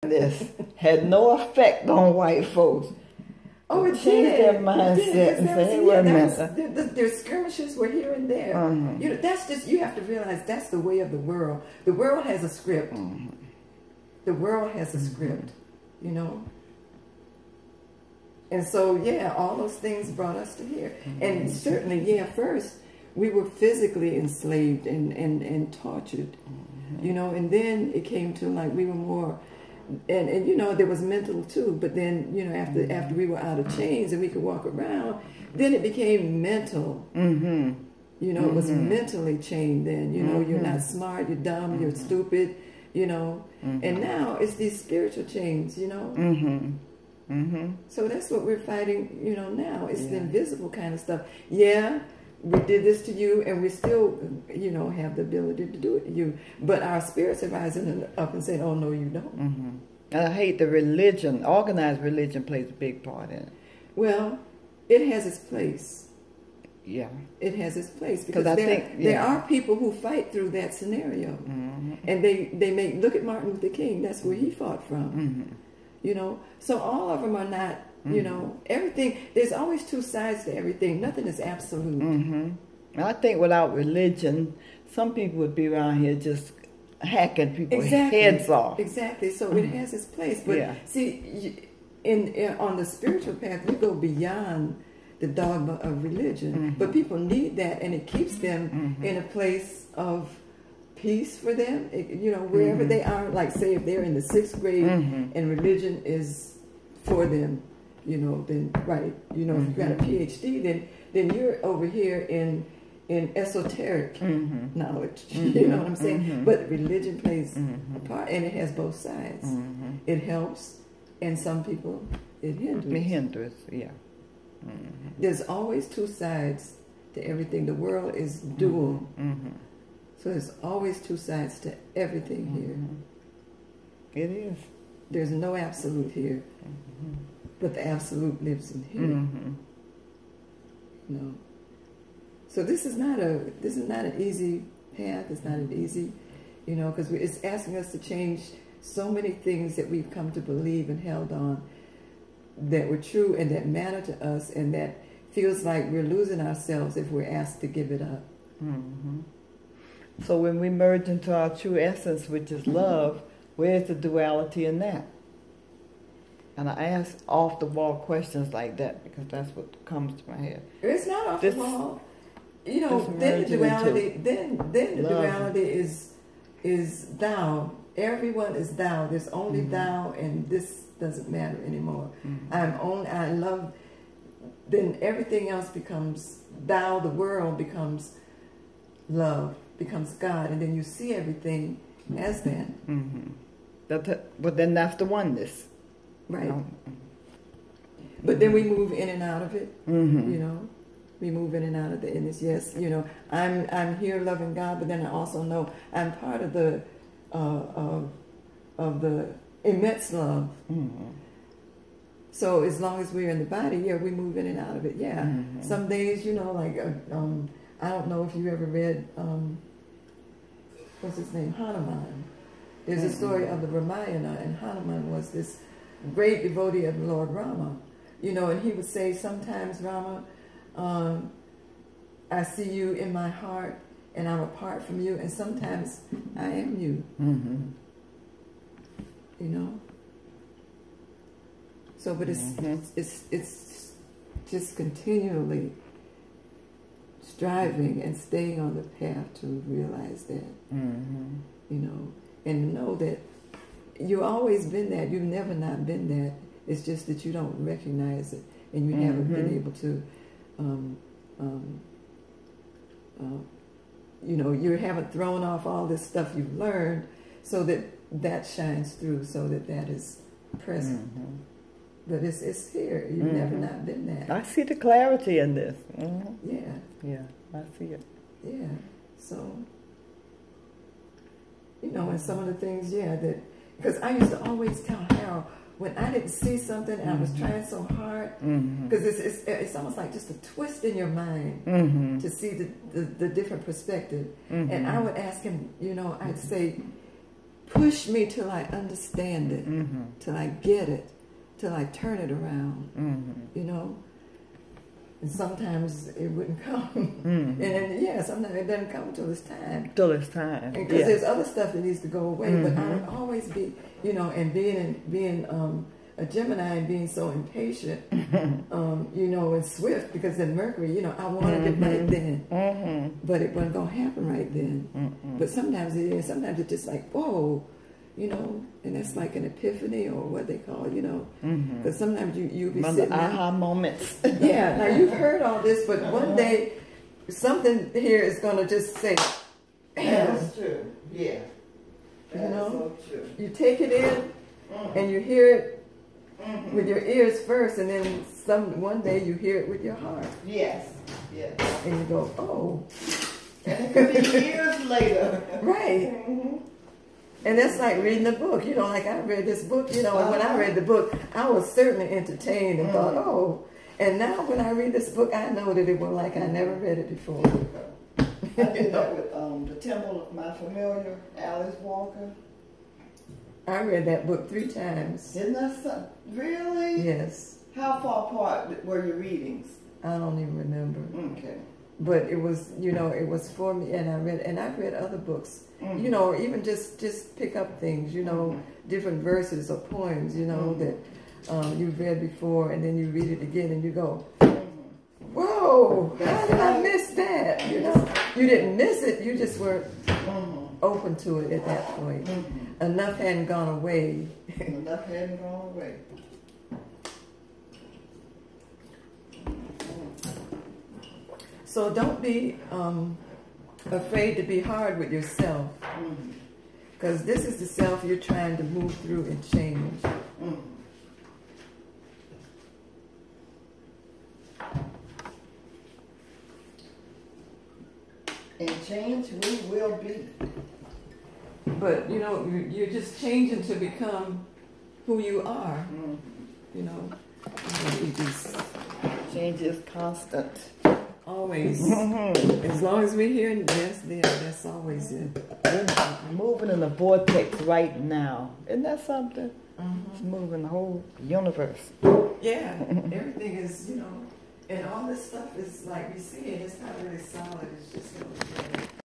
This had no effect on white folks. Oh, it changed did. their mindset and say, wait a minute. Their skirmishes were here and there. You know, that's just, you have to realize that's the way of the world. The world has a script. The world has a script, you know. And so, yeah, all those things brought us to here. And certainly, yeah, first we were physically enslaved and tortured, you know, and then it came to like we were more, and you know, there was mental too, but then, you know, after we were out of chains and we could walk around, then it became mental. You know, it was mentally chained then, you know, you're not smart, you're dumb, you're stupid, you know, and now it's these spiritual chains, you know. So that's what we're fighting, you know, now. It's the invisible kind of stuff. Yeah, we did this to you, and we still, you know, have the ability to do it to you. But our spirits are rising up and saying, oh, no, you don't. And I hate the religion. Organized religion plays a big part in it. Well, it has its place. Yeah. It has its place. Because there are people who fight through that scenario. And they make, look at Martin Luther King. That's where he fought from. You know, so all of them are not, you know, everything, there's always two sides to everything. Nothing is absolute. I think without religion, some people would be around here just hacking people's heads off. Exactly. So it has its place. But see, on the spiritual path, you go beyond the dogma of religion. But people need that, and it keeps them in a place of peace for them, you know, wherever they are. Like, say, if they're in the 6th grade and religion is for them, you know, then you know, if you got a PhD, then you're over here in esoteric knowledge. You know what I'm saying? But religion plays a part, and it has both sides. It helps, and some people it hinders. It hinders, yeah. There's always two sides to everything. The world is dual. So there's always two sides to everything here. It is. There's no absolute here, but the absolute lives in here. You know. So this is not an easy path. It's not an easy, you know, because it's asking us to change so many things that we've come to believe and held on that were true and that matter to us, and that feels like we're losing ourselves if we're asked to give it up. So when we merge into our true essence, which is love, where's the duality in that? And I ask off-the-wall questions like that because that's what comes to my head. It's not off the wall. You know, then the duality, then the duality is thou. Everyone is thou. There's only thou, and this doesn't matter anymore. I love. Then everything else becomes thou. The world becomes love, becomes God, and then you see everything as that. But then that's the oneness, right? You know? But then we move in and out of it. You know, we move in and out of the inness. Yes, you know, I'm here loving God, but then I also know I'm part of the immense love. So as long as we're in the body, yeah, we move in and out of it. Yeah, some days, you know, like I don't know if you ever read what's his name, Hanuman. There's a story of the Ramayana, and Hanuman was this great devotee of the Lord Rama, you know, and he would say sometimes, Rama, I see you in my heart and I'm apart from you, and sometimes I am you. You know? So, but it's just continually striving and staying on the path to realize that, you know, and know that you've always been that. You've never not been that. It's just that you don't recognize it, and you haven't been able to, you know, you haven't thrown off all this stuff you've learned so that that shines through, so that that is present. But it's here. You've never not been that. I see the clarity in this. Yeah. Yeah, I see it. Yeah. So, you know, and some of the things, that, because I used to always tell Harold, when I didn't see something and I was trying so hard, because it's almost like just a twist in your mind to see the different perspective. And I would ask him, you know, I'd say, push me till I understand it, Mm-hmm. till I get it, till I turn it around, Mm-hmm. you know. And sometimes it wouldn't come. Mm-hmm. And yeah, sometimes it doesn't come till it's time. Till it's time. Because Yeah. there's other stuff that needs to go away, but I would Mhm. always be, you know, and being a Gemini and being so impatient, you know, and swift, because in Mercury, you know, I wanted it right then, Mm-hmm. but it wasn't gonna happen right then. Mm-hmm. But sometimes it is. Sometimes it's just like, whoa, you know, and that's like an epiphany or what they call, you know, Mm-hmm. because sometimes you be One of the sitting there. aha moments. Yeah, now you've heard all this, but one day something here is gonna just say, That's true. Yeah. You know? so true. you take it in Mm-hmm. and you hear it Mm-hmm. with your ears first, and then one day you hear it with your heart, Yes. Yes. and you go, oh, And it could be years later. right. Mm-hmm. And that's like reading a book, you know, like I read this book, you know, and when I read the book, I was certainly entertained and thought, oh, and now when I read this book, I know that it was like I never read it before. I did that with The Temple of My Familiar, Alice Walker. I read that book 3 times. Isn't that something? Really? Yes, How far apart were your readings? I don't even remember. Okay. But it was, you know, it was for me, and I've read other books, Mm-hmm. you know, or even just pick up things, you know, different verses or poems, you know, that you've read before, and then you read it again, and you go, whoa, how did I miss that? You know, you didn't miss it, you just weren't open to it at that point. Enough hadn't gone away. Enough hadn't gone away. So don't be afraid to be hard with yourself, because this is the self you're trying to move through and change. And change we will be. But you know, you're just changing to become who you are. You know, you just Change is constant. always, as long as we're here, yes, there, that's always it. We're moving in the vortex right now. Isn't that something? It's moving the whole universe. Yeah, everything is, you know, and all this stuff is like we see it. It's not really solid. It's just